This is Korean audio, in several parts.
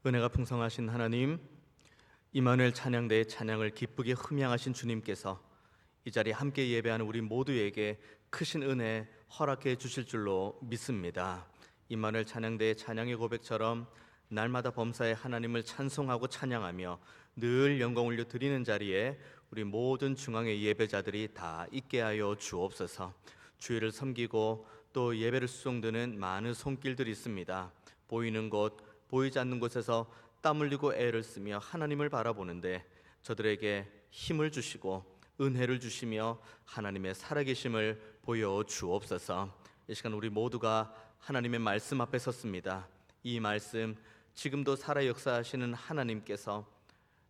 은혜가 풍성하신 하나님, 임마누엘 찬양대의 찬양을 기쁘게 흠양하신 주님께서 이 자리에 함께 예배하는 우리 모두에게 크신 은혜 허락해 주실 줄로 믿습니다. 임마누엘 찬양대의 찬양의 고백처럼 날마다 범사에 하나님을 찬송하고 찬양하며 늘 영광 올려 드리는 자리에 우리 모든 중앙의 예배자들이 다 있게 하여 주옵소서. 주의를 섬기고 또 예배를 수송드는 많은 손길들이 있습니다. 보이는 곳, 보이지 않는 곳에서 땀 흘리고 애를 쓰며 하나님을 바라보는데 저들에게 힘을 주시고 은혜를 주시며 하나님의 살아계심을 보여 주옵소서. 이 시간 우리 모두가 하나님의 말씀 앞에 섰습니다. 이 말씀, 지금도 살아 역사하시는 하나님께서,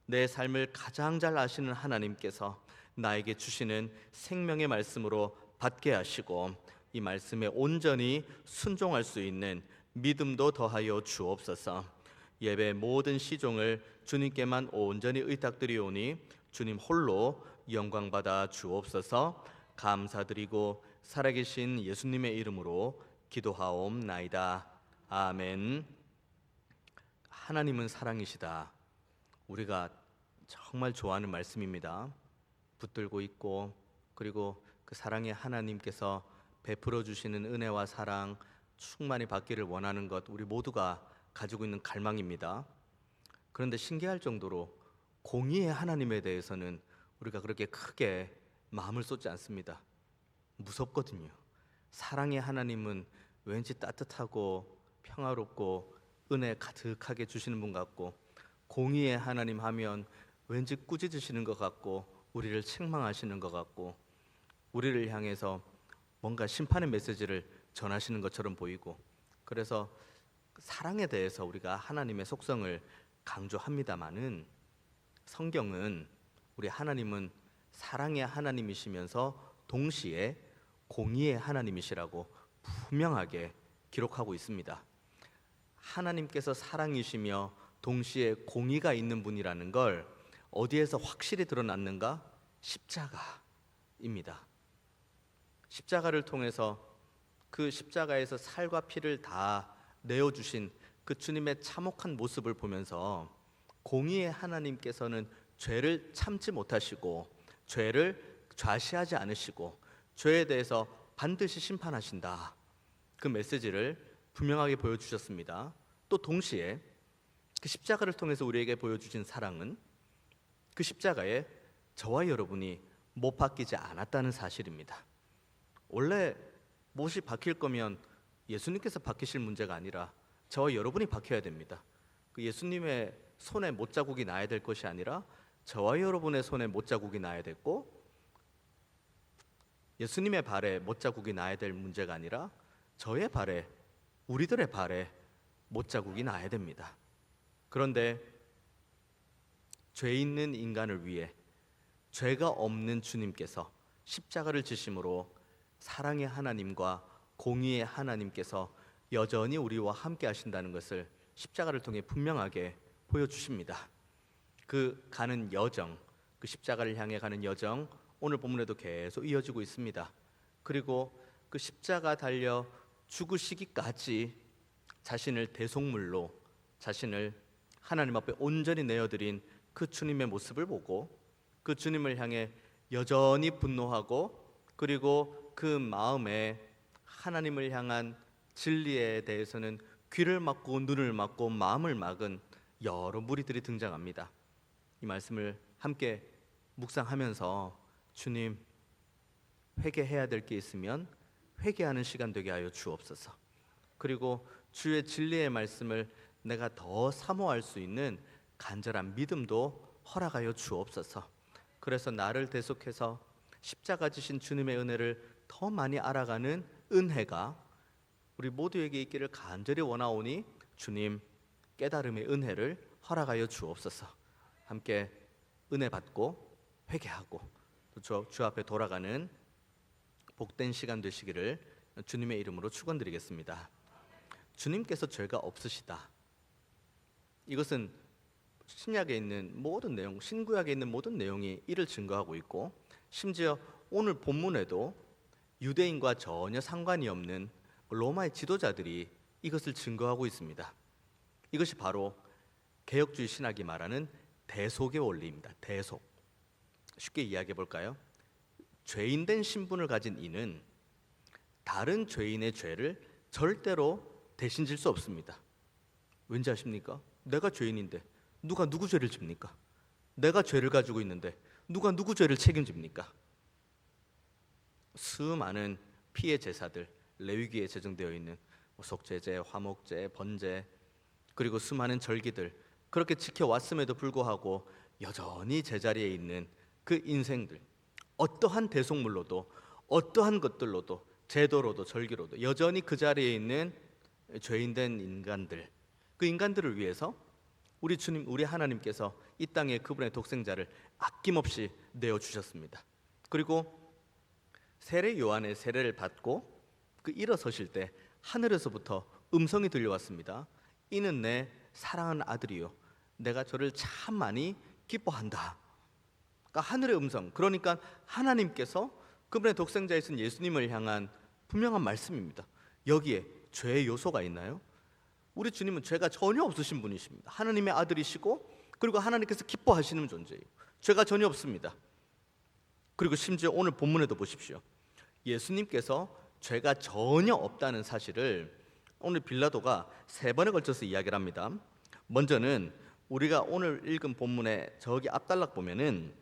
내 삶을 가장 잘 아시는 하나님께서 나에게 주시는 생명의 말씀으로 받게 하시고 이 말씀에 온전히 순종할 수 있는 믿음도 더하여 주옵소서. 예배 모든 시종을 주님께만 온전히 의탁드리오니 주님 홀로 영광받아 주옵소서. 감사드리고 살아계신 예수님의 이름으로 기도하옵나이다. 아멘. 하나님은 사랑이시다. 우리가 정말 좋아하는 말씀입니다. 붙들고 있고, 그리고 그 사랑의 하나님께서 베풀어 주시는 은혜와 사랑 충만히 받기를 원하는 것, 우리 모두가 가지고 있는 갈망입니다. 그런데 신기할 정도로 공의의 하나님에 대해서는 우리가 그렇게 크게 마음을 쏟지 않습니다. 무섭거든요. 사랑의 하나님은 왠지 따뜻하고 평화롭고 은혜 가득하게 주시는 분 같고, 공의의 하나님 하면 왠지 꾸짖으시는 것 같고 우리를 책망하시는 것 같고 우리를 향해서 뭔가 심판의 메시지를 전하시는 것처럼 보이고, 그래서 사랑에 대해서 우리가 하나님의 속성을 강조합니다마는 성경은 우리 하나님은 사랑의 하나님이시면서 동시에 공의의 하나님이시라고 분명하게 기록하고 있습니다. 하나님께서 사랑이시며 동시에 공의가 있는 분이라는 걸 어디에서 확실히 드러났는가? 십자가입니다. 십자가를 통해서 그 십자가에서 살과 피를 다 내어주신 그 주님의 참혹한 모습을 보면서 공의의 하나님께서는 죄를 참지 못하시고 죄를 좌시하지 않으시고 죄에 대해서 반드시 심판하신다, 그 메시지를 분명하게 보여주셨습니다. 또 동시에 그 십자가를 통해서 우리에게 보여주신 사랑은 그 십자가에 저와 여러분이 못 박히지 않았다는 사실입니다. 원래 못이 박힐 거면 예수님께서 박히실 문제가 아니라 저와 여러분이 박혀야 됩니다. 그 예수님의 손에 못자국이 나야 될 것이 아니라 저와 여러분의 손에 못자국이 나야 됐고, 예수님의 발에 못자국이 나야 될 문제가 아니라 저의 발에, 우리들의 발에 못자국이 나야 됩니다. 그런데 죄 있는 인간을 위해 죄가 없는 주님께서 십자가를 지심으로 사랑의 하나님과 공의의 하나님께서 여전히 우리와 함께 하신다는 것을 십자가를 통해 분명하게 보여주십니다. 그 가는 여정, 그 십자가를 향해 가는 여정, 오늘 본문에도 계속 이어지고 있습니다. 그리고 그 십자가 달려 죽으시기까지 자신을 대속물로, 자신을 하나님 앞에 온전히 내어드린 그 주님의 모습을 보고 그 주님을 향해 여전히 분노하고, 그리고 그 마음에 하나님을 향한 진리에 대해서는 귀를 막고 눈을 막고 마음을 막은 여러 무리들이 등장합니다. 이 말씀을 함께 묵상하면서 주님, 회개해야 될 게 있으면 회개하는 시간 되게 하여 주옵소서. 그리고 주의 진리의 말씀을 내가 더 사모할 수 있는 간절한 믿음도 허락하여 주옵소서. 그래서 나를 대속해서 십자가 지신 주님의 은혜를 더 많이 알아가는 은혜가 우리 모두에게 있기를 간절히 원하오니 주님, 깨달음의 은혜를 허락하여 주옵소서. 함께 은혜 받고 회개하고 또 주 앞에 돌아가는 복된 시간 되시기를 주님의 이름으로 축원드리겠습니다. 주님께서 죄가 없으시다, 이것은 신약에 있는 모든 내용, 신구약에 있는 모든 내용이 이를 증거하고 있고, 심지어 오늘 본문에도 유대인과 전혀 상관이 없는 로마의 지도자들이 이것을 증거하고 있습니다. 이것이 바로 개혁주의 신학이 말하는 대속의 원리입니다. 대속. 쉽게 이야기해 볼까요? 죄인된 신분을 가진 이는 다른 죄인의 죄를 절대로 대신 질 수 없습니다. 왠지 아십니까? 내가 죄인인데 누가 누구 죄를 집니까? 내가 죄를 가지고 있는데 누가 누구 죄를 책임집니까? 수많은 피해 제사들, 레위기에 제정되어 있는 속죄제, 화목제, 번제, 그리고 수많은 절기들, 그렇게 지켜왔음에도 불구하고 여전히 제자리에 있는 그 인생들, 어떠한 대속물로도 어떠한 것들로도 제도로도 절기로도 여전히 그 자리에 있는 죄인된 인간들, 그 인간들을 위해서 우리 주님, 우리 하나님께서 이 땅에 그분의 독생자를 아낌없이 내어주셨습니다. 그리고 세례 요한의 세례를 받고 그 일어서실 때 하늘에서부터 음성이 들려왔습니다. 이는 내 사랑하는 아들이요, 내가 저를 참 많이 기뻐한다. 그러니까 하늘의 음성, 그러니까 하나님께서 그분의 독생자이신 예수님을 향한 분명한 말씀입니다. 여기에 죄의 요소가 있나요? 우리 주님은 죄가 전혀 없으신 분이십니다. 하나님의 아들이시고 그리고 하나님께서 기뻐하시는 존재예요. 죄가 전혀 없습니다. 그리고 심지어 오늘 본문에도 보십시오. 예수님께서 죄가 전혀 없다는 사실을 오늘 빌라도가 3번에 걸쳐서 이야기를 합니다. 먼저는 우리가 오늘 읽은 본문의 저기 앞단락 보면은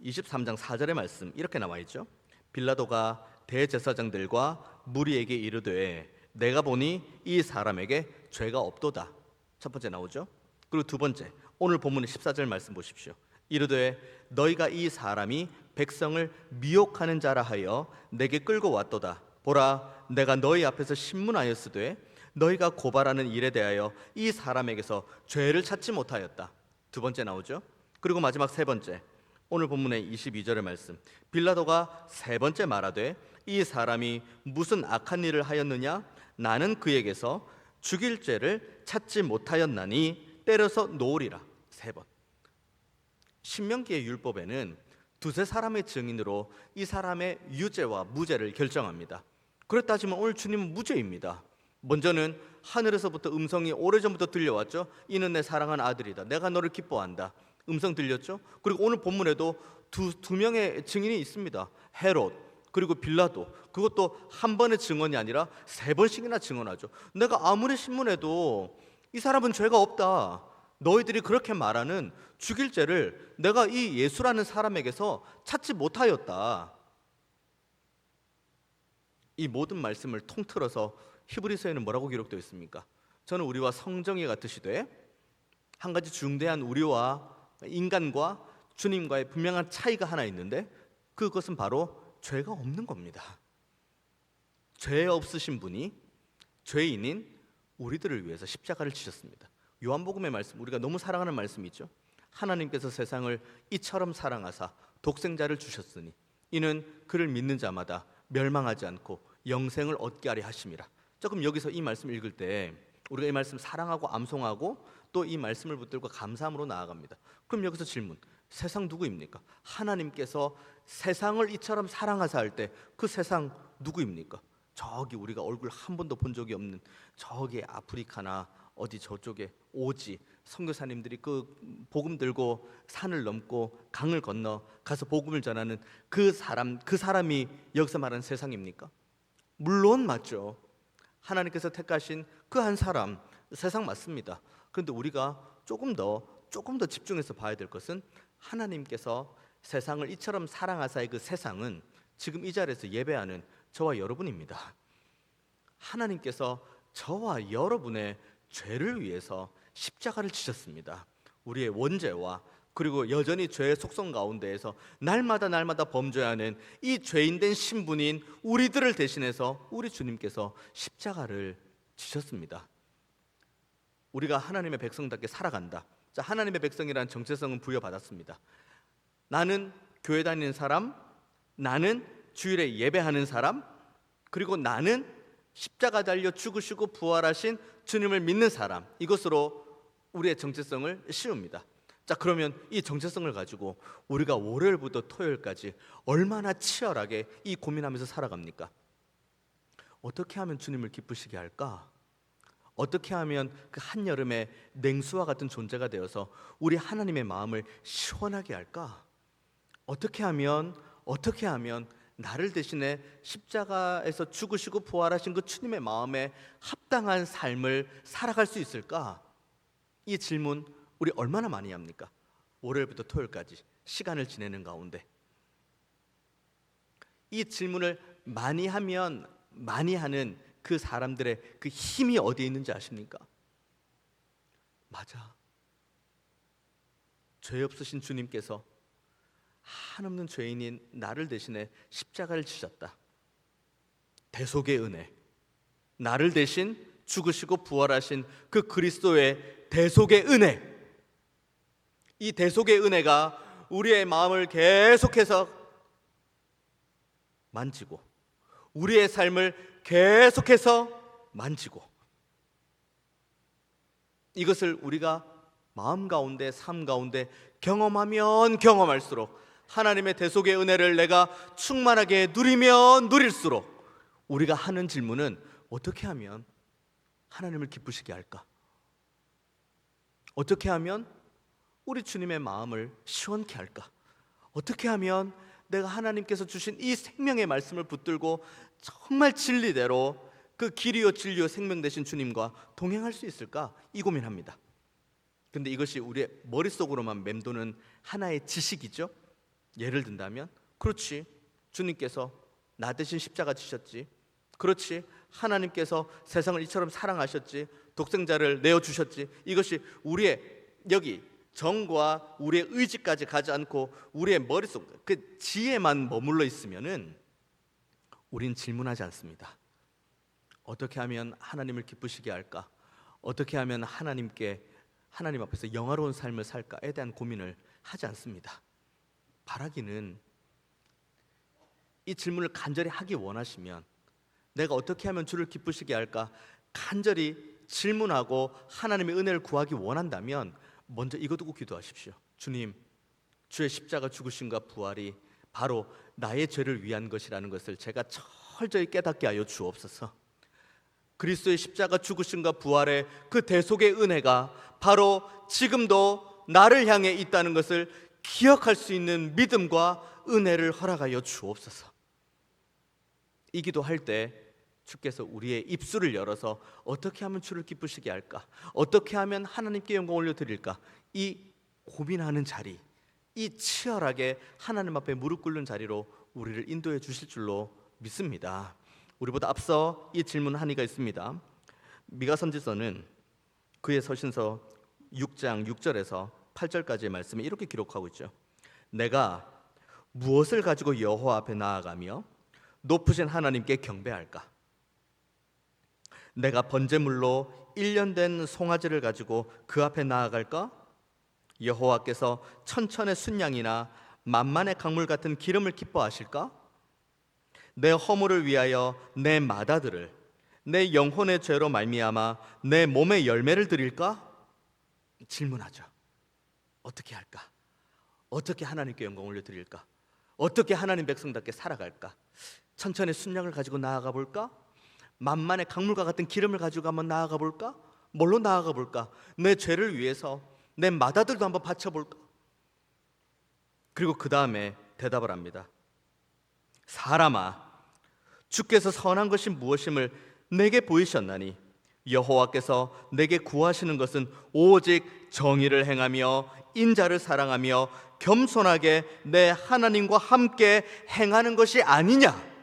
23장 4절의 말씀 이렇게 나와 있죠. 빌라도가 대제사장들과 무리에게 이르되 내가 보니 이 사람에게 죄가 없도다. 첫 번째 나오죠. 그리고 두 번째, 오늘 본문의 14절 말씀 보십시오. 이르되 너희가 이 사람이 백성을 미혹하는 자라 하여 내게 끌고 왔도다. 보라, 내가 너희 앞에서 신문하였으되 너희가 고발하는 일에 대하여 이 사람에게서 죄를 찾지 못하였다. 두 번째 나오죠. 그리고 마지막 세 번째, 오늘 본문의 22절의 말씀. 빌라도가 세 번째 말하되 이 사람이 무슨 악한 일을 하였느냐? 나는 그에게서 죽일 죄를 찾지 못하였나니 때려서 놓으리라. 세 번. 신명기의 율법에는 두세 사람의 증인으로 이 사람의 유죄와 무죄를 결정합니다. 그렇다 하지만 오늘 주님은 무죄입니다. 먼저는 하늘에서부터 음성이 오래전부터 들려왔죠. 이는 내 사랑하는 아들이다. 내가 너를 기뻐한다. 음성 들렸죠. 그리고 오늘 본문에도 두 명의 증인이 있습니다. 헤롯 그리고 빌라도. 그것도 한 번의 증언이 아니라 3번씩이나 증언하죠. 내가 아무리 신문해도 이 사람은 죄가 없다, 너희들이 그렇게 말하는 죽일 죄를 내가 이 예수라는 사람에게서 찾지 못하였다. 이 모든 말씀을 통틀어서 히브리서에는 뭐라고 기록되어 있습니까? 저는 우리와 성정이 같으시되 한 가지 중대한 우리와 인간과 주님과의 분명한 차이가 하나 있는데 그것은 바로 죄가 없는 겁니다. 죄 없으신 분이 죄인인 우리들을 위해서 십자가를 지셨습니다. 요한복음의 말씀, 우리가 너무 사랑하는 말씀이 있죠. 하나님께서 세상을 이처럼 사랑하사 독생자를 주셨으니 이는 그를 믿는 자마다 멸망하지 않고 영생을 얻게 하려 하심이라. 조금 여기서 이 말씀 읽을 때 우리가 이 말씀 사랑하고 암송하고 또 이 말씀을 붙들고 감사함으로 나아갑니다. 그럼 여기서 질문, 세상 누구입니까? 하나님께서 세상을 이처럼 사랑하사 할 때 그 세상 누구입니까? 저기 우리가 얼굴 한 번도 본 적이 없는 저기 아프리카나 어디 저쪽에 오지 선교사님들이 그 복음 들고 산을 넘고 강을 건너 가서 복음을 전하는 그 사람이 여기서 말하는 세상입니까? 물론 맞죠. 하나님께서 택하신 그 한 사람, 세상 맞습니다. 그런데 우리가 조금 더 집중해서 봐야 될 것은 하나님께서 세상을 이처럼 사랑하사의 그 세상은 지금 이 자리에서 예배하는 저와 여러분입니다. 하나님께서 저와 여러분의 죄를 위해서 십자가를 지셨습니다. 우리의 원죄와 그리고 여전히 죄의 속성 가운데에서 날마다 범죄하는 이 죄인된 신분인 우리들을 대신해서 우리 주님께서 십자가를 지셨습니다. 우리가 하나님의 백성답게 살아간다. 자, 하나님의 백성이라는 정체성은 부여받았습니다. 나는 교회 다니는 사람, 나는 주일에 예배하는 사람, 그리고 나는 십자가 달려 죽으시고 부활하신 주님을 믿는 사람, 이것으로 우리의 정체성을 씌웁니다. 자, 그러면 이 정체성을 가지고 우리가 월요일부터 토요일까지 얼마나 치열하게 이 고민하면서 살아갑니까? 어떻게 하면 주님을 기쁘시게 할까? 어떻게 하면 그 한여름의 냉수와 같은 존재가 되어서 우리 하나님의 마음을 시원하게 할까? 어떻게 하면 나를 대신해 십자가에서 죽으시고 부활하신 그 주님의 마음에 합당한 삶을 살아갈 수 있을까? 이 질문 우리 얼마나 많이 합니까? 월요일부터 토요일까지 시간을 지내는 가운데 이 질문을 많이 하면 많이 하는 그 사람들의 그 힘이 어디에 있는지 아십니까? 맞아. 죄 없으신 주님께서 한없는 죄인인 나를 대신해 십자가를 지셨다. 대속의 은혜, 나를 대신 죽으시고 부활하신 그 그리스도의 대속의 은혜, 이 대속의 은혜가 우리의 마음을 계속해서 만지고 우리의 삶을 계속해서 만지고, 이것을 우리가 마음 가운데 삶 가운데 경험하면 경험할수록 하나님의 대속의 은혜를 내가 충만하게 누리면 누릴수록 우리가 하는 질문은 어떻게 하면 하나님을 기쁘시게 할까? 어떻게 하면 우리 주님의 마음을 시원케 할까? 어떻게 하면 내가 하나님께서 주신 이 생명의 말씀을 붙들고 정말 진리대로 그 길이요 진리요 생명 되신 주님과 동행할 수 있을까? 이 고민합니다. 근데 이것이 우리의 머릿속으로만 맴도는 하나의 지식이죠. 예를 든다면, 그렇지, 주님께서 나 대신 십자가 지셨지, 그렇지, 하나님께서 세상을 이처럼 사랑하셨지, 독생자를 내어주셨지. 이것이 우리의 여기 정과 우리의 의지까지 가지 않고 우리의 머릿속 그 지혜만 머물러 있으면은 우린 질문하지 않습니다. 어떻게 하면 하나님을 기쁘시게 할까? 어떻게 하면 하나님 앞에서 영화로운 삶을 살까에 대한 고민을 하지 않습니다. 바라기는, 이 질문을 간절히 하기 원하시면, 내가 어떻게 하면 주를 기쁘시게 할까 간절히 질문하고 하나님의 은혜를 구하기 원한다면 먼저 이거 두고 기도하십시오. 주님, 주의 십자가 죽으심과 부활이 바로 나의 죄를 위한 것이라는 것을 제가 철저히 깨닫게 하여 주옵소서. 그리스도의 십자가 죽으심과 부활의 그 대속의 은혜가 바로 지금도 나를 향해 있다는 것을 기억할 수 있는 믿음과 은혜를 허락하여 주옵소서. 이 기도할 때 주께서 우리의 입술을 열어서 어떻게 하면 주를 기쁘시게 할까? 어떻게 하면 하나님께 영광 올려드릴까? 이 고민하는 자리, 이 치열하게 하나님 앞에 무릎 꿇는 자리로 우리를 인도해 주실 줄로 믿습니다. 우리보다 앞서 이 질문 한이가 있습니다. 미가 선지서는 그의 서신서 6장 6절에서 8절까지의 말씀에 이렇게 기록하고 있죠. 내가 무엇을 가지고 여호와 앞에 나아가며 높으신 하나님께 경배할까? 내가 번제물로 1년 된 송아지를 가지고 그 앞에 나아갈까? 여호와께서 천천의 순양이나 만만의 강물 같은 기름을 기뻐하실까? 내 허물을 위하여 내 마다들을, 내 영혼의 죄로 말미암아 내 몸의 열매를 드릴까? 질문하죠. 어떻게 할까? 어떻게 하나님께 영광 올려드릴까? 어떻게 하나님 백성답게 살아갈까? 천천의 순양을 가지고 나아가 볼까? 만만의 강물과 같은 기름을 가지고 한번 나아가 볼까? 뭘로 나아가 볼까? 내 죄를 위해서 내 마다들도 한번 바쳐볼까? 그리고 그 다음에 대답을 합니다. 사람아, 주께서 선한 것이 무엇임을 내게 보이셨나니 여호와께서 내게 구하시는 것은 오직 정의를 행하며 인자를 사랑하며 겸손하게 내 하나님과 함께 행하는 것이 아니냐.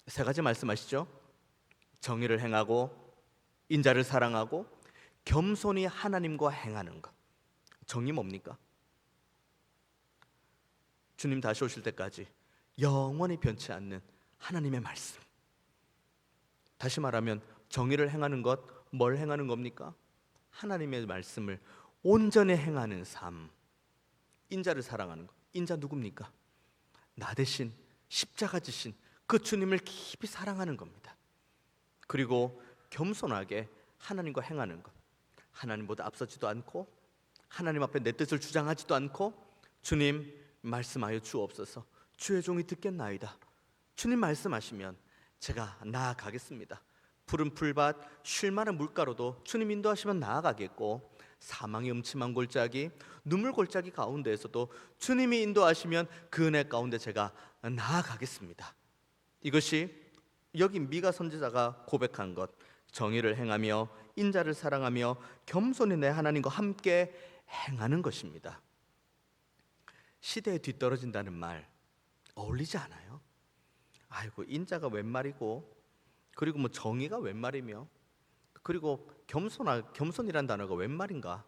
세 가지 말씀하시죠. 정의를 행하고 인자를 사랑하고 겸손히 하나님과 행하는 것. 정의 뭡니까? 주님 다시 오실 때까지 영원히 변치 않는 하나님의 말씀. 다시 말하면 정의를 행하는 것, 뭘 행하는 겁니까? 하나님의 말씀을 온전히 행하는 삶. 인자를 사랑하는 것. 인자 누굽니까? 나 대신 십자가 지신 그 주님을 깊이 사랑하는 겁니다. 그리고 겸손하게 하나님과 행하는 것. 하나님보다 앞서지도 않고 하나님 앞에 내 뜻을 주장하지도 않고, 주님 말씀하여 주옵소서. 주의 종이 듣겠나이다. 주님 말씀하시면 제가 나아가겠습니다. 푸른 풀밭, 쉴만한 물가로도 주님 인도하시면 나아가겠고, 사망의 음침한 골짜기, 눈물 골짜기 가운데에서도 주님이 인도하시면 그 은혜 가운데 제가 나아가겠습니다. 이것이 여기 미가 선지자가 고백한 것, 정의를 행하며 인자를 사랑하며 겸손히 내 하나님과 함께 행하는 것입니다. 시대에 뒤떨어진다는 말 어울리지 않아요? 아이고, 인자가 웬 말이고, 그리고 뭐 정의가 웬 말이며, 그리고 겸손이란 단어가 웬 말인가?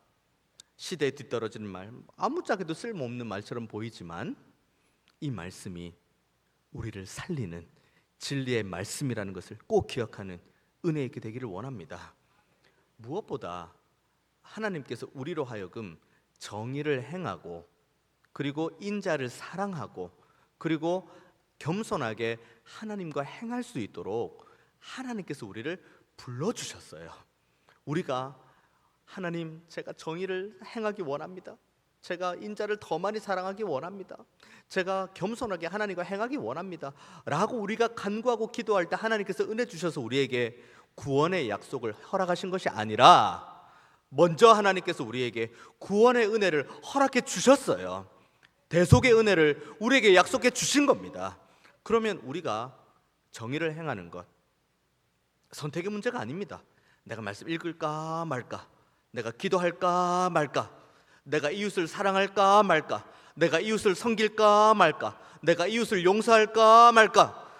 시대에 뒤떨어지는 말, 아무짝에도 쓸모없는 말처럼 보이지만 이 말씀이 우리를 살리는 진리의 말씀이라는 것을 꼭 기억하는 은혜 있게 되기를 원합니다. 무엇보다 하나님께서 우리로 하여금 정의를 행하고, 그리고 인자를 사랑하고, 그리고 겸손하게 하나님과 행할 수 있도록 하나님께서 우리를 불러주셨어요. 우리가 하나님, 제가 정의를 행하기 원합니다. 제가 인자를 더 많이 사랑하기 원합니다. 제가 겸손하게 하나님과 행하기 원합니다 라고 우리가 간구하고 기도할 때 하나님께서 은혜 주셔서 우리에게 구원의 약속을 허락하신 것이 아니라 먼저 하나님께서 우리에게 구원의 은혜를 허락해 주셨어요. 대속의 은혜를 우리에게 약속해 주신 겁니다. 그러면 우리가 정의를 행하는 것, 선택의 문제가 아닙니다. 내가 말씀 읽을까 말까, 내가 기도할까 말까, 내가 이웃을 사랑할까 말까, 내가 이웃을 섬길까 말까, 내가 이웃을 용서할까 말까,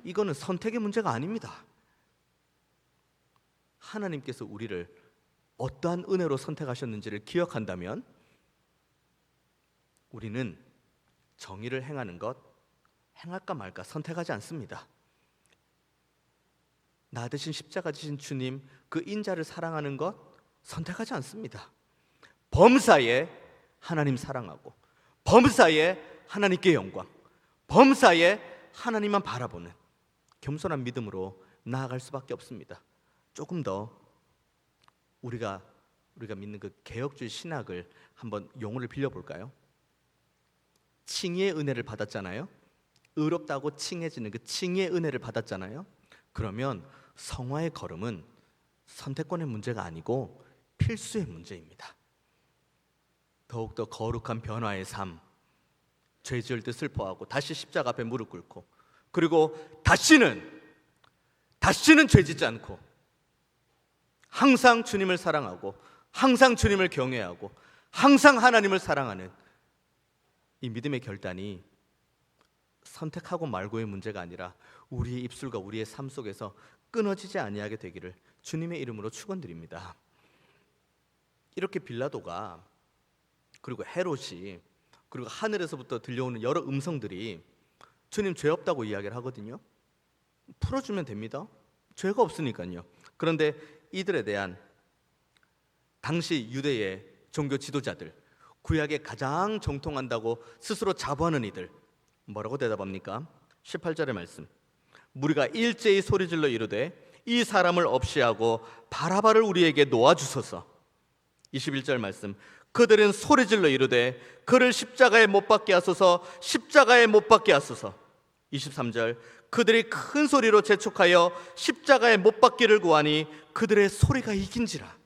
이거는 선택의 문제가 아닙니다. 하나님께서 우리를 어떠한 은혜로 선택하셨는지를 기억한다면 우리는 정의를 행하는 것, 행할까 말까 선택하지 않습니다. 나 대신 십자가 지신 주님, 그 인자를 사랑하는 것 선택하지 않습니다. 범사에 하나님 사랑하고, 범사에 하나님께 영광, 범사에 하나님만 바라보는 겸손한 믿음으로 나아갈 수밖에 없습니다. 조금 더 우리가 믿는 그 개혁주의 신학을 한번 용어를 빌려볼까요? 칭의의 은혜를 받았잖아요. 의롭다고 칭해지는 그 칭의의 은혜를 받았잖아요. 그러면 성화의 걸음은 선택권의 문제가 아니고 필수의 문제입니다. 더욱더 거룩한 변화의 삶, 죄 지을 때 슬퍼하고 다시 십자가 앞에 무릎 꿇고, 그리고 다시는 죄 짓지 않고 항상 주님을 사랑하고, 항상 주님을 경외하고, 항상 하나님을 사랑하는 이 믿음의 결단이 선택하고 말고의 문제가 아니라 우리의 입술과 우리의 삶 속에서 끊어지지 아니하게 되기를 주님의 이름으로 축원드립니다. 이렇게 빌라도가, 그리고 헤롯이, 그리고 하늘에서부터 들려오는 여러 음성들이 주님 죄 없다고 이야기를 하거든요. 풀어주면 됩니다. 죄가 없으니까요. 그런데 이들에 대한 당시 유대의 종교 지도자들, 구약에 가장 정통한다고 스스로 자부하는 이들 뭐라고 대답합니까? 18절의 말씀, 무리가 일제히 소리질러 이르되 이 사람을 없이 하고 바라바를 우리에게 놓아주소서. 21절 말씀, 그들은 소리질러 이르되 그를 십자가에 못 박게 하소서, 십자가에 못 박게 하소서. 23절, 그들이 큰 소리로 재촉하여 십자가에 못 박기를 구하니 그들의 소리가 이긴지라.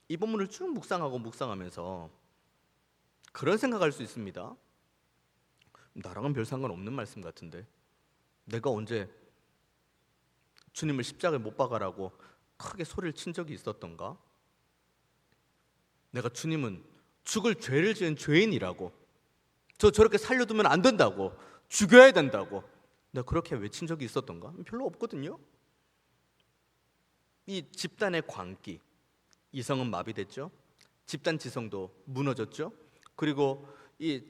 이 본문을 쭉 묵상하면서 그런 생각할 수 있습니다. 나랑은 별 상관없는 말씀 같은데, 내가 언제 주님을 십자가에 못 박아라고 크게 소리를 친 적이 있었던가? 내가 주님은 죽을 죄를 지은 죄인이라고, 저렇게 살려두면 안 된다고, 죽여야 된다고 내가 그렇게 외친 적이 있었던가? 별로 없거든요. 이 집단의 광기, 이성은 마비됐죠. 집단 지성도 무너졌죠. 그리고 이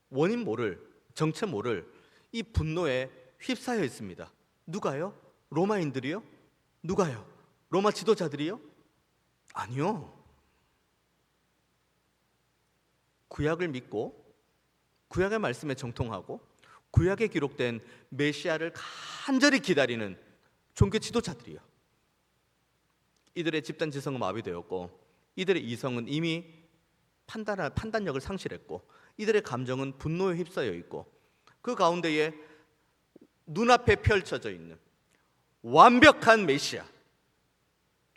원인 모를, 정체 모를 이 분노에 휩싸여 있습니다. 누가요? 로마인들이요? 누가요? 로마 지도자들이요? 아니요. 구약을 믿고 구약의 말씀에 정통하고 구약에 기록된 메시아를 간절히 기다리는 종교 지도자들이요. 이들의 집단 지성은 마비되었고, 이들의 이성은 이미 판단력을 상실했고, 이들의 감정은 분노에 휩싸여 있고, 그 가운데에 눈앞에 펼쳐져 있는 완벽한 메시아,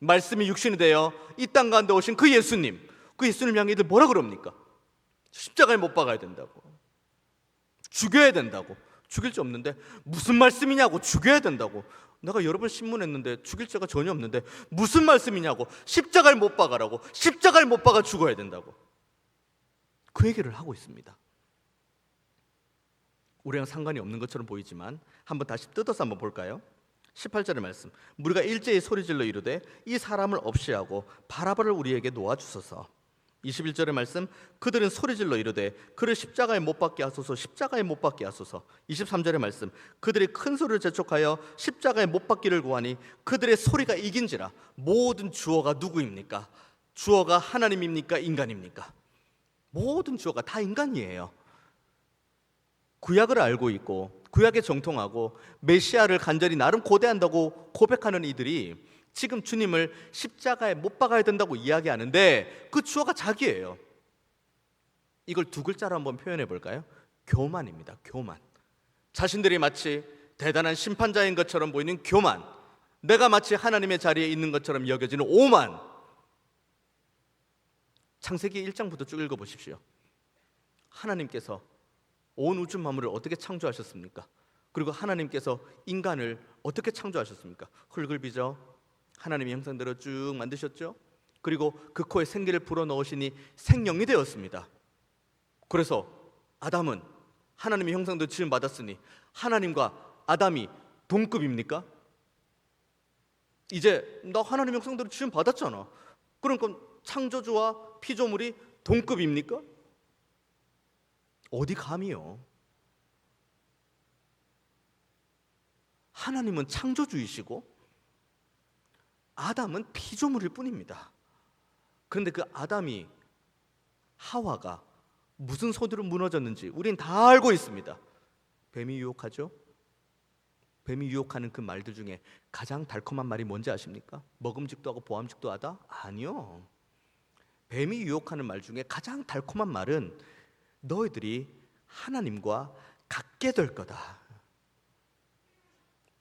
말씀이 육신이 되어 이 땅 가운데 오신 그 예수님, 그 예수님 향해 이들 뭐라 그럽니까? 십자가에 못 박아야 된다고, 죽여야 된다고. 죽일 자 없는데 무슨 말씀이냐고. 죽여야 된다고. 내가 여러 번 신문했는데 죽일 자가 전혀 없는데 무슨 말씀이냐고. 십자가에 못 박아라고. 십자가에 못 박아 죽어야 된다고. 그 얘기를 하고 있습니다. 우리랑 상관이 없는 것처럼 보이지만 한번 다시 뜯어서 한번 볼까요? 18절의 말씀, 무리가 일제히 소리질러 이르되 이 사람을 없이 하고 바라바를 우리에게 놓아주소서. 21절의 말씀, 그들은 소리질러 이르되 그를 십자가에 못 박게 하소서, 십자가에 못 박게 하소서. 23절의 말씀, 그들이 큰 소리를 재촉하여 십자가에 못 박기를 구하니 그들의 소리가 이긴지라. 모든 주어가 누구입니까? 주어가 하나님입니까? 인간입니까? 모든 주어가 다 인간이에요. 구약을 알고 있고 구약에 정통하고 메시아를 간절히 나름 고대한다고 고백하는 이들이 지금 주님을 십자가에 못 박아야 된다고 이야기하는데 그 주어가 자기예요. 이걸 두 글자로 한번 표현해 볼까요? 교만입니다. 교만. 자신들이 마치 대단한 심판자인 것처럼 보이는 교만, 내가 마치 하나님의 자리에 있는 것처럼 여겨지는 오만. 창세기 1장부터 쭉 읽어보십시오. 하나님께서 온 우주 만물을 어떻게 창조하셨습니까? 그리고 하나님께서 인간을 어떻게 창조하셨습니까? 흙을 빚어 하나님의 형상대로 쭉 만드셨죠. 그리고 그 코에 생기를 불어넣으시니 생명이 되었습니다. 그래서 아담은 하나님의 형상대로 지음받았으니 하나님과 아담이 동급입니까? 이제 나 하나님의 형상대로 지음받았잖아. 그러니까 창조주와 피조물이 동급입니까? 어디 감히요. 하나님은 창조주이시고 아담은 피조물일 뿐입니다. 그런데 그 아담이, 하와가 무슨 소리로 무너졌는지 우린 다 알고 있습니다. 뱀이 유혹하죠. 뱀이 유혹하는 그 말들 중에 가장 달콤한 말이 뭔지 아십니까? 먹음직도 하고 보암직도 하다? 아니요. 뱀이 유혹하는 말 중에 가장 달콤한 말은 너희들이 하나님과 같게 될 거다.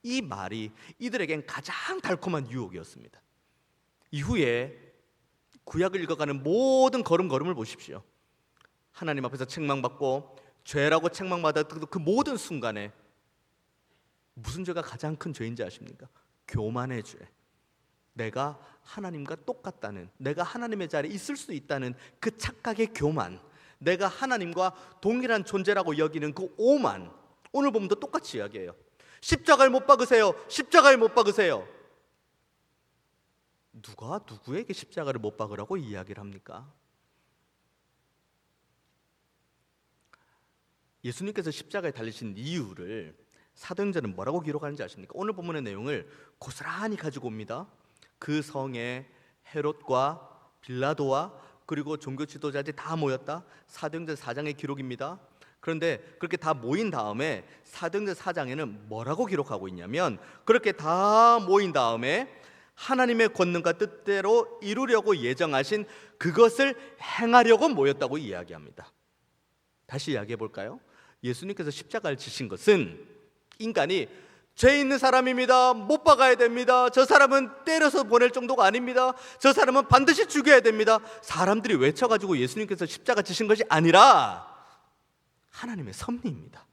이 말이 이들에겐 가장 달콤한 유혹이었습니다. 이후에 구약을 읽어가는 모든 걸음걸음을 보십시오. 하나님 앞에서 책망받고 죄라고 책망받았던 그 모든 순간에 무슨 죄가 가장 큰 죄인지 아십니까? 교만의 죄. 내가 하나님과 똑같다는, 내가 하나님의 자리에 있을 수 있다는 그 착각의 교만, 내가 하나님과 동일한 존재라고 여기는 그 오만. 오늘 본문도 똑같이 이야기해요. 십자가에 못 박으세요. 십자가에 못 박으세요. 누가 누구에게 십자가를 못 박으라고 이야기를 합니까? 예수님께서 십자가에 달리신 이유를 사도행전은 뭐라고 기록하는지 아십니까? 오늘 본문의 내용을 고스란히 가지고 옵니다. 그 성에 헤롯과 빌라도와 그리고 종교 지도자들이 다 모였다. 사도행전 4장의 기록입니다. 그런데 그렇게 다 모인 다음에 사도행전 4장에는 뭐라고 기록하고 있냐면, 그렇게 다 모인 다음에 하나님의 권능과 뜻대로 이루려고 예정하신 그것을 행하려고 모였다고 이야기합니다. 다시 이야기해 볼까요? 예수님께서 십자가를 지신 것은 인간이 죄 있는 사람입니다, 못 박아야 됩니다, 저 사람은 때려서 보낼 정도가 아닙니다, 저 사람은 반드시 죽여야 됩니다, 사람들이 외쳐가지고 예수님께서 십자가 지신 것이 아니라 하나님의 섭리입니다.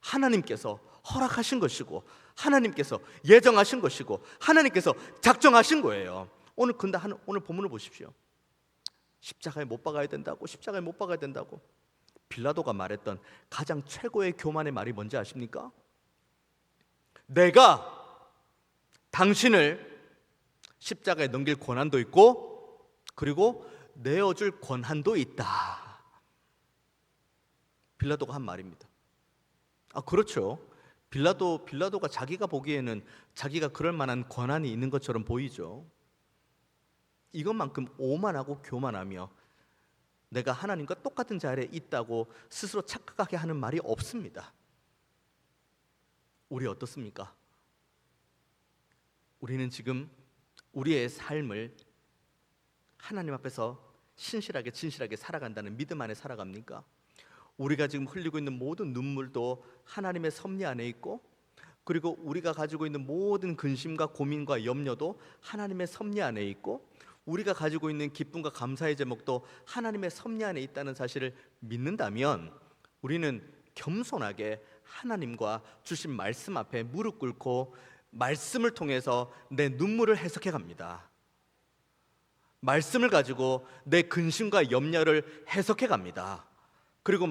하나님께서 허락하신 것이고 하나님께서 예정하신 것이고 하나님께서 작정하신 거예요. 오늘 본문을 보십시오. 십자가에 못 박아야 된다고, 십자가에 못 박아야 된다고. 빌라도가 말했던 가장 최고의 교만의 말이 뭔지 아십니까? 내가 당신을 십자가에 넘길 권한도 있고 그리고 내어줄 권한도 있다. 빌라도가 한 말입니다. 그렇죠. 빌라도가 자기가 보기에는 자기가 그럴 만한 권한이 있는 것처럼 보이죠. 이것만큼 오만하고 교만하며 내가 하나님과 똑같은 자리에 있다고 스스로 착각하게 하는 말이 없습니다. 우리 어떻습니까? 우리는 지금 우리의 삶을 하나님 앞에서 신실하게 진실하게 살아간다는 믿음 안에 살아갑니까? 우리가 지금 흘리고 있는 모든 눈물도 하나님의 섭리 안에 있고 그리고 우리가 가지고 있는 모든 근심과 고민과 염려도 하나님의 섭리 안에 있고, 우리가 가지고 있는 기쁨과 감사의 제목도 하나님의 섭리 안에 있다는 사실을 믿는다면, 우리는 겸손하게 하나님과 주신 말씀 앞에 무릎 꿇고 말씀을 통해서 내 눈물을 해석해 갑니다. 말씀을 가지고 내 근심과 염려를 해석해 갑니다. 그리고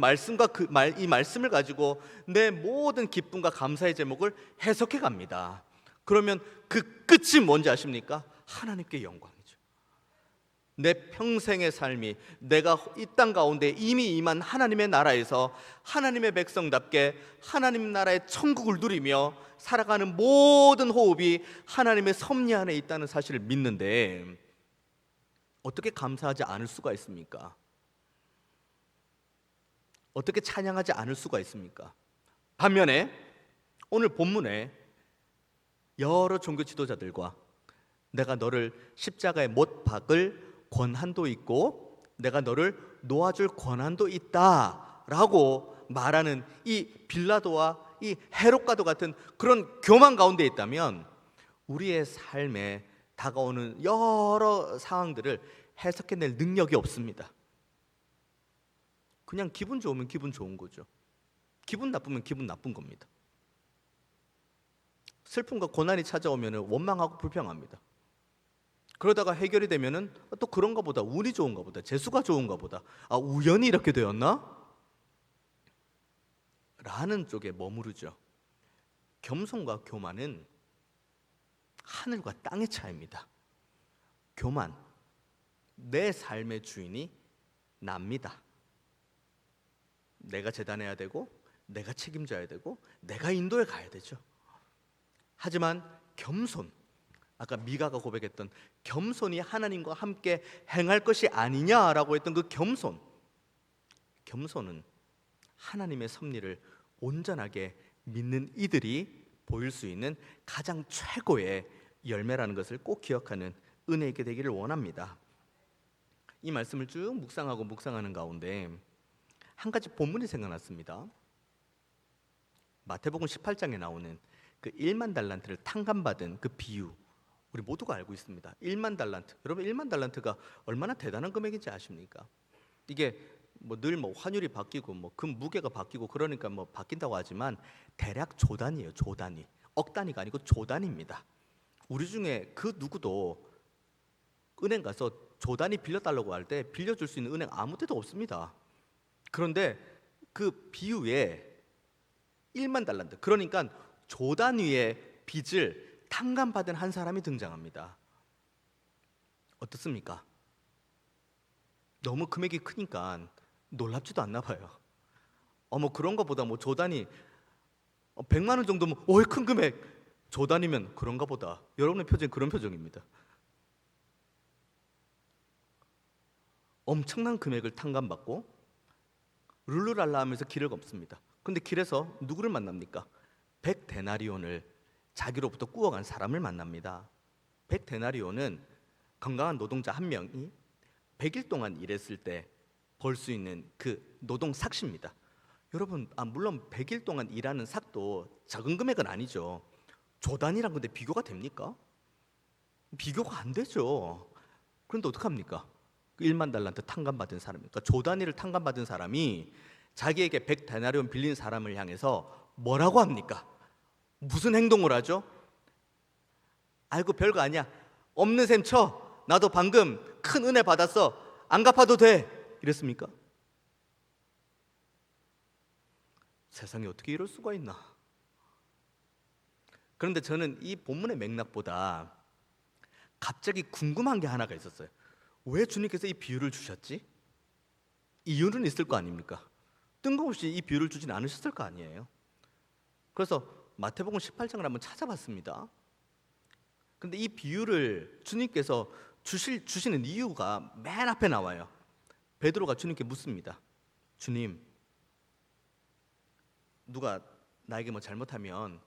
이 말씀을 가지고 내 모든 기쁨과 감사의 제목을 해석해 갑니다. 그러면 그 끝이 뭔지 아십니까? 하나님께 영광이죠. 내 평생의 삶이 내가 이 땅 가운데 이미 임한 하나님의 나라에서 하나님의 백성답게 하나님 나라의 천국을 누리며 살아가는 모든 호흡이 하나님의 섭리 안에 있다는 사실을 믿는데, 어떻게 감사하지 않을 수가 있습니까? 어떻게 찬양하지 않을 수가 있습니까? 반면에 오늘 본문에 여러 종교 지도자들과 내가 너를 십자가에 못 박을 권한도 있고 내가 너를 놓아줄 권한도 있다라고 말하는 이 빌라도와 이 헤롯과도 같은 그런 교만 가운데 있다면, 우리의 삶에 다가오는 여러 상황들을 해석해낼 능력이 없습니다. 그냥 기분 좋으면 기분 좋은 거죠. 기분 나쁘면 기분 나쁜 겁니다. 슬픔과 고난이 찾아오면 원망하고 불평합니다. 그러다가 해결이 되면은 또 그런가 보다, 운이 좋은가 보다, 재수가 좋은가 보다, 우연히 이렇게 되었나? 라는 쪽에 머무르죠. 겸손과 교만은 하늘과 땅의 차이입니다. 교만, 내 삶의 주인이 납니다. 내가 재단해야 되고 내가 책임져야 되고 내가 인도에 가야 되죠. 하지만 겸손, 아까 미가가 고백했던 겸손이 하나님과 함께 행할 것이 아니냐라고 했던 그 겸손은 하나님의 섭리를 온전하게 믿는 이들이 보일 수 있는 가장 최고의 열매라는 것을 꼭 기억하는 은혜 있게 되기를 원합니다. 이 말씀을 쭉 묵상하는 가운데 한 가지 본문이 생각났습니다. 마태복음 18장에 나오는 그 1만 달란트를 탕감받은 그 비유, 우리 모두가 알고 있습니다. 1만 달란트. 여러분 1만 달란트가 얼마나 대단한 금액인지 아십니까? 이게 늘 환율이 바뀌고 금 무게가 바뀌고 그러니까 바뀐다고 하지만 대략 조단이에요. 조단위. 억 단위가 아니고 조단위입니다. 우리 중에 그 누구도 은행 가서 조단위 빌려달라고 할 때 빌려줄 수 있는 은행 아무 데도 없습니다. 그런데 그 비유에 1만 달란트, 그러니까 조단위의 빚을 탕감받은 한 사람이 등장합니다. 어떻습니까? 너무 금액이 크니까 놀랍지도 않나 봐요. 그런 거보다 조단위 100만 원 정도면 큰 금액, 조단위면 그런가 보다. 여러분의 표정이 그런 표정입니다. 엄청난 금액을 탕감받고 룰루랄라 하면서 길을 걷습니다. 근데 길에서 누구를 만납니까? 100데나리온을 자기로부터 꾸어간 사람을 만납니다. 100데나리온은 건강한 노동자 한 명이 100일 동안 일했을 때 벌 수 있는 그 노동 삭시입니다. 여러분, 물론 100일 동안 일하는 삭도 적은 금액은 아니죠. 조단이랑 근데 비교가 됩니까? 비교가 안 되죠. 그런데 어떡합니까? 1만 달란트 탕감받은 사람, 그러니까 조단위를 탕감받은 사람이 자기에게 100데나리온 빌린 사람을 향해서 뭐라고 합니까? 무슨 행동을 하죠? 아이고 별거 아니야, 없는 셈 쳐, 나도 방금 큰 은혜 받았어, 안 갚아도 돼, 이랬습니까? 세상에 어떻게 이럴 수가 있나? 그런데 저는 이 본문의 맥락보다 갑자기 궁금한 게 하나가 있었어요. 왜 주님께서 이 비유를 주셨지? 이유는 있을 거 아닙니까? 뜬금없이 이 비유를 주진 않으셨을 거 아니에요. 그래서 마태복음 18장을 한번 찾아봤습니다. 근데 이 비유를 주님께서 주시는 이유가 맨 앞에 나와요. 베드로가 주님께 묻습니다. 주님, 누가 나에게 잘못하면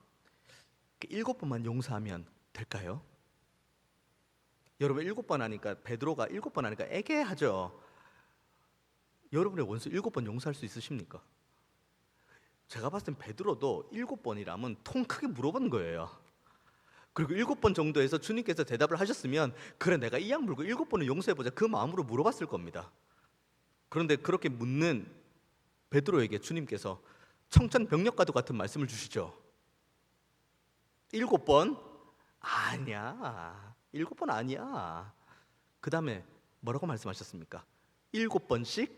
7번만 용서하면 될까요? 여러분 7번 하니까, 베드로가 7번 하니까 애매하죠. 여러분의 원수 7번 용서할 수 있으십니까? 제가 봤을 땐 베드로도 7번이라면 통 크게 물어본 거예요. 그리고 7번 정도에서 주님께서 대답을 하셨으면 그래 내가 이 약 물고 7번을 용서해보자 그 마음으로 물어봤을 겁니다. 그런데 그렇게 묻는 베드로에게 주님께서 청천벽력과도 같은 말씀을 주시죠. 7번? 아니야. 7번 아니야. 그 다음에 뭐라고 말씀하셨습니까? 7번씩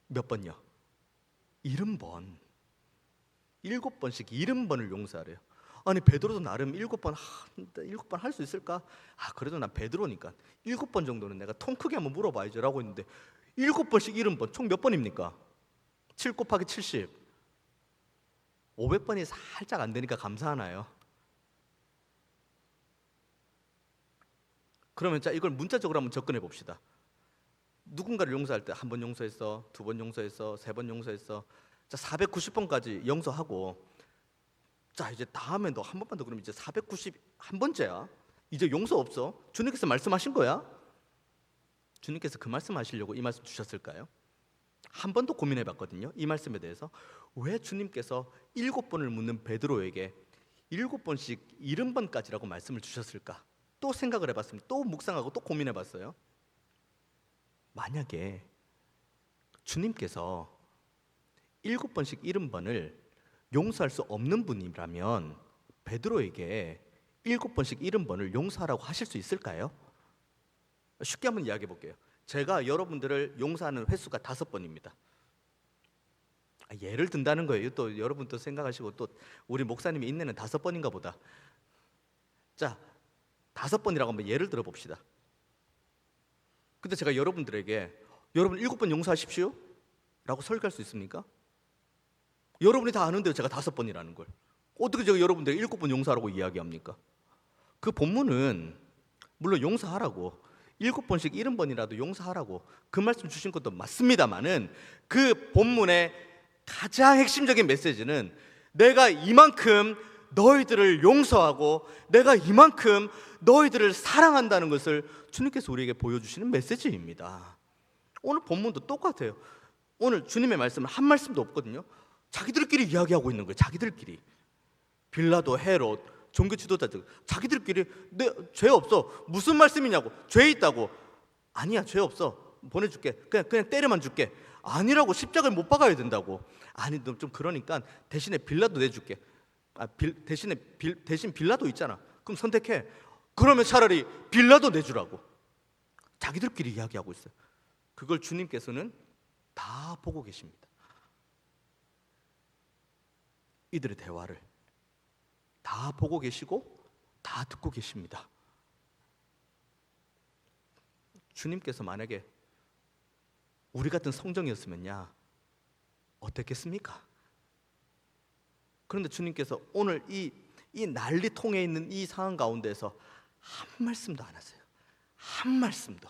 몇 번요? 70번. 7번씩 70번을 용서하래요. 아니 베드로도 나름 7번 할 수 있을까? 그래도 난 베드로니까 7번 정도는 내가 통 크게 한번 물어봐야죠 라고 했는데 7번씩 70번 총 몇 번입니까? 7 곱하기 70 500번이 살짝 안 되니까 감사하나요? 그러면 자 이걸 문자적으로 한번 접근해 봅시다. 누군가를 용서할 때 한 번 용서했어, 2번 용서했어, 3번 용서했어. 자 490번까지 용서하고 자 이제 다음에 너 한 번만 더 그러면 이제 491번째야. 이제 용서 없어. 주님께서 말씀하신 거야. 주님께서 그 말씀하시려고 이 말씀 주셨을까요? 한 번도 고민해 봤거든요. 이 말씀에 대해서 왜 주님께서 7번을 묻는 베드로에게 7번씩 70번까지라고 말씀을 주셨을까? 또 생각을 해봤습니다. 또 묵상하고 또 고민해 봤어요. 만약에 주님께서 7번씩 70번을 용서할 수 없는 분이라면 베드로에게 7번씩 70번을 용서하라고 하실 수 있을까요? 쉽게 한번 이야기해 볼게요. 제가 여러분들을 용서하는 횟수가 5번입니다. 예를 든다는 거예요. 또 여러분 또 생각하시고 또 우리 목사님이 인내는 5번인가 보다. 자 5번이라고 한번 예를 들어 봅시다. 근데 제가 여러분들에게 여러분 7번 용서하십시오 라고 설교할 수 있습니까? 여러분이 다 아는데 제가 5번이라는 걸 어떻게 제가 여러분들에게 7번 용서하라고 이야기합니까? 그 본문은 물론 용서하라고 7번씩 70번이라도 용서하라고 그 말씀 주신 것도 맞습니다만은 그 본문의 가장 핵심적인 메시지는 내가 이만큼 너희들을 용서하고 내가 이만큼 너희들을 사랑한다는 것을 주님께서 우리에게 보여주시는 메시지입니다. 오늘 본문도 똑같아요. 오늘 주님의 말씀은 한 말씀도 없거든요. 자기들끼리 이야기하고 있는 거예요. 자기들끼리 빌라도, 헤롯, 종교 지도자들 자기들끼리 내 죄 없어. 무슨 말씀이냐고. 죄 있다고. 아니야 죄 없어. 보내줄게. 그냥 때려만 줄게. 아니라고. 십자가를 못 박아야 된다고. 아니 좀 그러니까 대신에 빌라도 내줄게. 대신 빌라도 있잖아. 그럼 선택해. 그러면 차라리 빌라도 내주라고. 자기들끼리 이야기하고 있어요. 그걸 주님께서는 다 보고 계십니다. 이들의 대화를 다 보고 계시고 다 듣고 계십니다. 주님께서 만약에 우리 같은 성정이었으면야 어땠겠습니까? 그런데 주님께서 오늘 이 난리통에 있는 이 상황 가운데서 한 말씀도 안 하세요. 한 말씀도.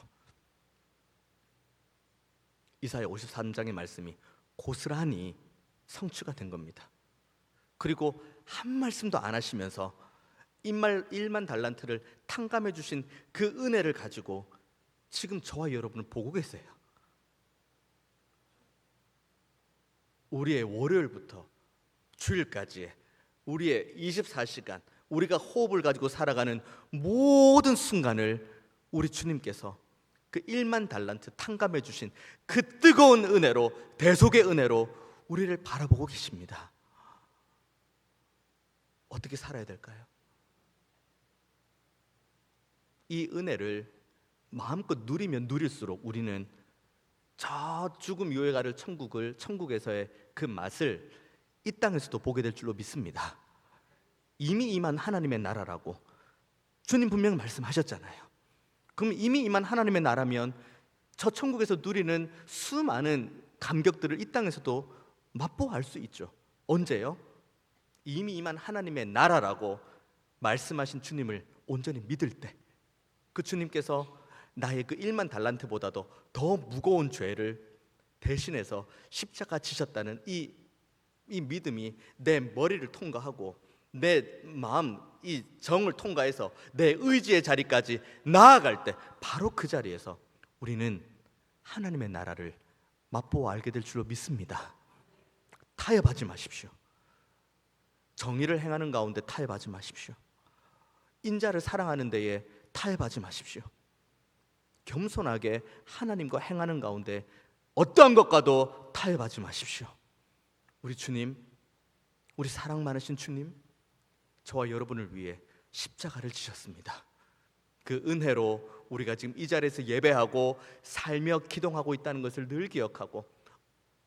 이사야 53장의 말씀이 고스란히 성취가 된 겁니다. 그리고 한 말씀도 안 하시면서 1만 달란트를 탕감해 주신 그 은혜를 가지고 지금 저와 여러분을 보고 계세요. 우리의 월요일부터 주일까지의 우리의 24시간 우리가 호흡을 가지고 살아가는 모든 순간을 우리 주님께서 그 1만 달란트 탕감해 주신 그 뜨거운 은혜로 대속의 은혜로 우리를 바라보고 계십니다. 어떻게 살아야 될까요? 이 은혜를 마음껏 누리면 누릴수록 우리는 저 죽음 유에 가를 천국에서의 그 맛을 이 땅에서도 보게 될 줄로 믿습니다. 이미 임한 하나님의 나라라고 주님 분명히 말씀하셨잖아요. 그럼 이미 임한 하나님의 나라면 저 천국에서 누리는 수많은 감격들을 이 땅에서도 맛보할 수 있죠. 언제요? 이미 임한 하나님의 나라라고 말씀하신 주님을 온전히 믿을 때, 그 주님께서 나의 그 1만 달란트보다도 더 무거운 죄를 대신해서 십자가 지셨다는 이 믿음이 내 머리를 통과하고 내 마음, 이 정을 통과해서 내 의지의 자리까지 나아갈 때 바로 그 자리에서 우리는 하나님의 나라를 맛보아 알게 될 줄로 믿습니다. 타협하지 마십시오. 정의를 행하는 가운데 타협하지 마십시오. 인자를 사랑하는 데에 타협하지 마십시오. 겸손하게 하나님과 행하는 가운데 어떠한 것과도 타협하지 마십시오. 우리 주님, 우리 사랑 많으신 주님, 저와 여러분을 위해 십자가를 지셨습니다. 그 은혜로 우리가 지금 이 자리에서 예배하고 살며 기도하고 있다는 것을 늘 기억하고,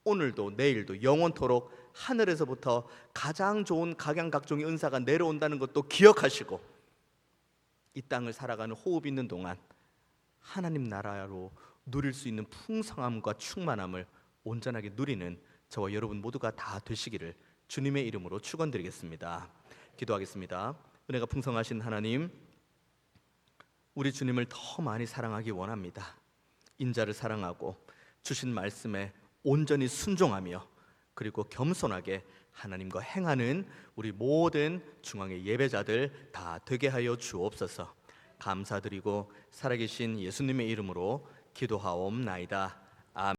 오늘도 내일도 영원토록 하늘에서부터 가장 좋은 각양각종의 은사가 내려온다는 것도 기억하시고, 이 땅을 살아가는 호흡 있는 동안 하나님 나라로 누릴 수 있는 풍성함과 충만함을 온전하게 누리는 저와 여러분 모두가 다 되시기를 주님의 이름으로 축원드리겠습니다. 기도하겠습니다. 은혜가 풍성하신 하나님, 우리 주님을 더 많이 사랑하기 원합니다. 인자를 사랑하고 주신 말씀에 온전히 순종하며, 그리고 겸손하게 하나님과 행하는 우리 모든 중앙의 예배자들 다 되게 하여 주옵소서. 감사드리고 살아계신 예수님의 이름으로 기도하옵나이다. 아멘.